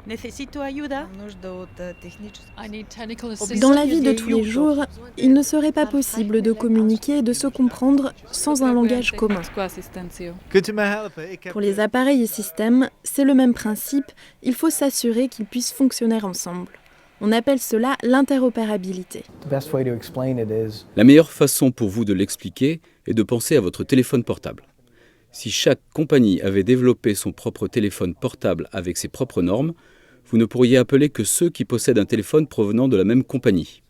Necesito ayuda. Dans la vie de tous les jours, il ne serait pas possible de communiquer et de se comprendre sans un langage commun. Pour les appareils et systèmes, c'est le même principe, il faut s'assurer qu'ils puissent fonctionner ensemble. On appelle cela l'interopérabilité. La meilleure façon pour vous de l'expliquer est de penser à votre téléphone portable. Si chaque compagnie avait développé son propre téléphone portable avec ses propres normes, vous ne pourriez appeler que ceux qui possèdent un téléphone provenant de la même compagnie.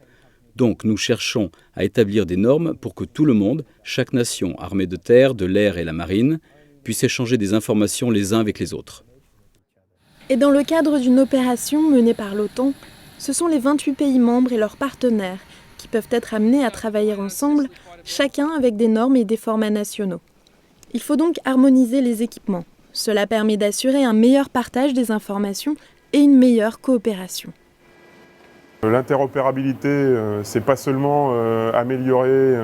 Donc nous cherchons à établir des normes pour que tout le monde, chaque nation armée de terre, de l'air et la marine, puisse échanger des informations les uns avec les autres. Et dans le cadre d'une opération menée par l'OTAN, ce sont les 28 pays membres et leurs partenaires qui peuvent être amenés à travailler ensemble, chacun avec des normes et des formats nationaux. Il faut donc harmoniser les équipements. Cela permet d'assurer un meilleur partage des informations et une meilleure coopération. L'interopérabilité, c'est pas seulement améliorer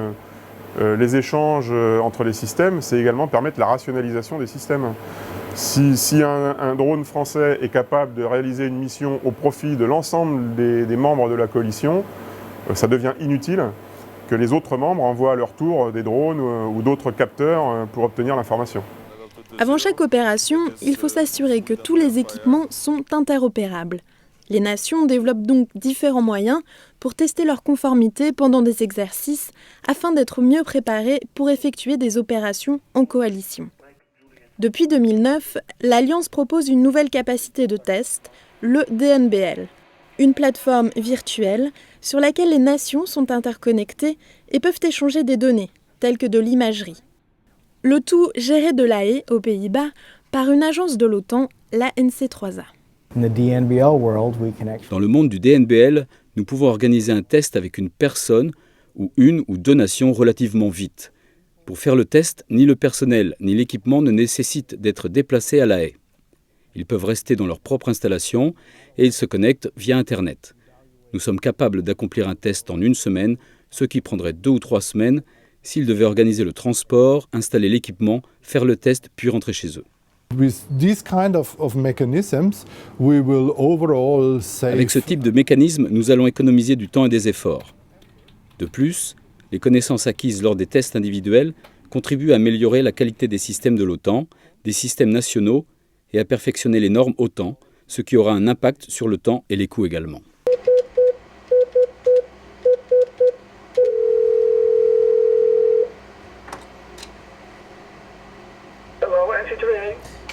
les échanges entre les systèmes, c'est également permettre la rationalisation des systèmes. Si un drone français est capable de réaliser une mission au profit de l'ensemble des membres de la coalition, ça devient inutile que les autres membres envoient à leur tour des drones ou d'autres capteurs pour obtenir l'information. Avant chaque opération, il faut s'assurer que tous les équipements sont interopérables. Les nations développent donc différents moyens pour tester leur conformité pendant des exercices afin d'être mieux préparées pour effectuer des opérations en coalition. Depuis 2009, l'Alliance propose une nouvelle capacité de test, le DNBL, une plateforme virtuelle sur laquelle les nations sont interconnectées et peuvent échanger des données, telles que de l'imagerie. Le tout géré de La Haye, aux Pays-Bas, par une agence de l'OTAN, la NC3A. Dans le monde du DNBL, nous pouvons organiser un test avec une personne ou une ou deux nations relativement vite. Pour faire le test, ni le personnel ni l'équipement ne nécessitent d'être déplacés à La Haye. Ils peuvent rester dans leur propre installation et ils se connectent via Internet. Nous sommes capables d'accomplir un test en 1 semaine, ce qui prendrait 2 ou 3 semaines s'ils devaient organiser le transport, installer l'équipement, faire le test, puis rentrer chez eux. Avec ce type de mécanisme, nous allons économiser du temps et des efforts. De plus, les connaissances acquises lors des tests individuels contribuent à améliorer la qualité des systèmes de l'OTAN, des systèmes nationaux et à perfectionner les normes OTAN, ce qui aura un impact sur le temps et les coûts également.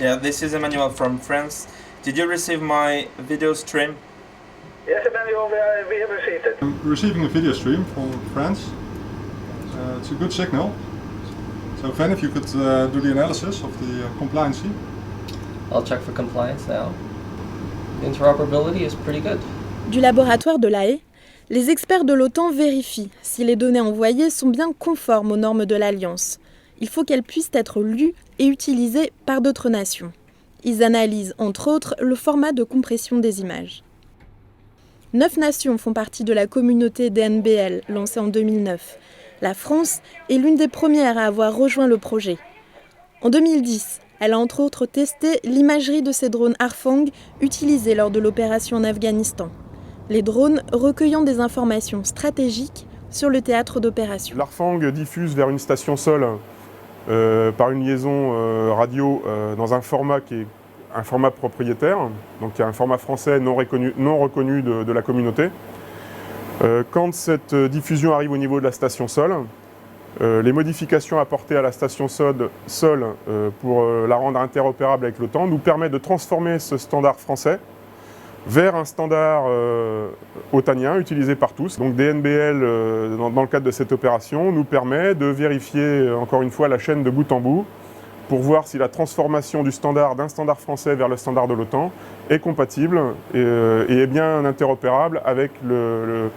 Yeah, this is Emmanuel from France. Did you receive my video stream? Yes, Emmanuel, we have received it. I'm receiving a video stream from France. It's a good signal. So, Van, if you could do the analysis of the compliancy. I'll check for compliance now. Interoperability is pretty good. Du laboratoire de La Haye, les experts de l'OTAN vérifient si les données envoyées sont bien conformes aux normes de l'Alliance. Il faut qu'elles puissent être lues et utilisées par d'autres nations. Ils analysent, entre autres, le format de compression des images. 9 nations font partie de la communauté DNBL, lancée en 2009. La France est l'une des premières à avoir rejoint le projet. En 2010, elle a entre autres testé l'imagerie de ces drones Harfang utilisés lors de l'opération en Afghanistan. Les drones recueillant des informations stratégiques sur le théâtre d'opération. L'Harfang diffuse vers une station sol par une liaison radio dans un format qui est un format propriétaire, donc il y a un format français non reconnu de la communauté. Quand cette diffusion arrive au niveau de la station sol, les modifications apportées à la station sol pour la rendre interopérable avec l'OTAN nous permettent de transformer ce standard français vers un standard otanien utilisé par tous. Donc DNBL, dans le cadre de cette opération, nous permet de vérifier encore une fois la chaîne de bout en bout pour voir si la transformation du standard d'un standard français vers le standard de l'OTAN est compatible et est bien interopérable avec le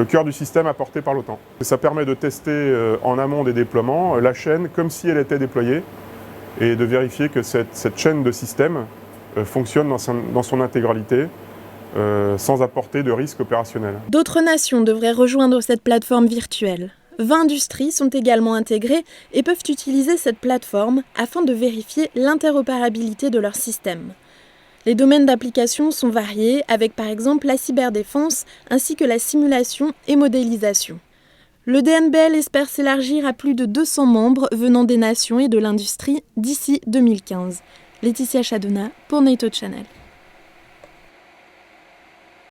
cœur du système apporté par l'OTAN. Ça permet de tester en amont des déploiements la chaîne comme si elle était déployée et de vérifier que cette chaîne de système fonctionne dans son intégralité sans apporter de risque opérationnel. D'autres nations devraient rejoindre cette plateforme virtuelle. 20 industries sont également intégrées et peuvent utiliser cette plateforme afin de vérifier l'interopérabilité de leur système. Les domaines d'application sont variés, avec par exemple la cyberdéfense ainsi que la simulation et modélisation. Le DNBL espère s'élargir à plus de 200 membres venant des nations et de l'industrie d'ici 2015. Laetitia Chadona pour NATO Channel.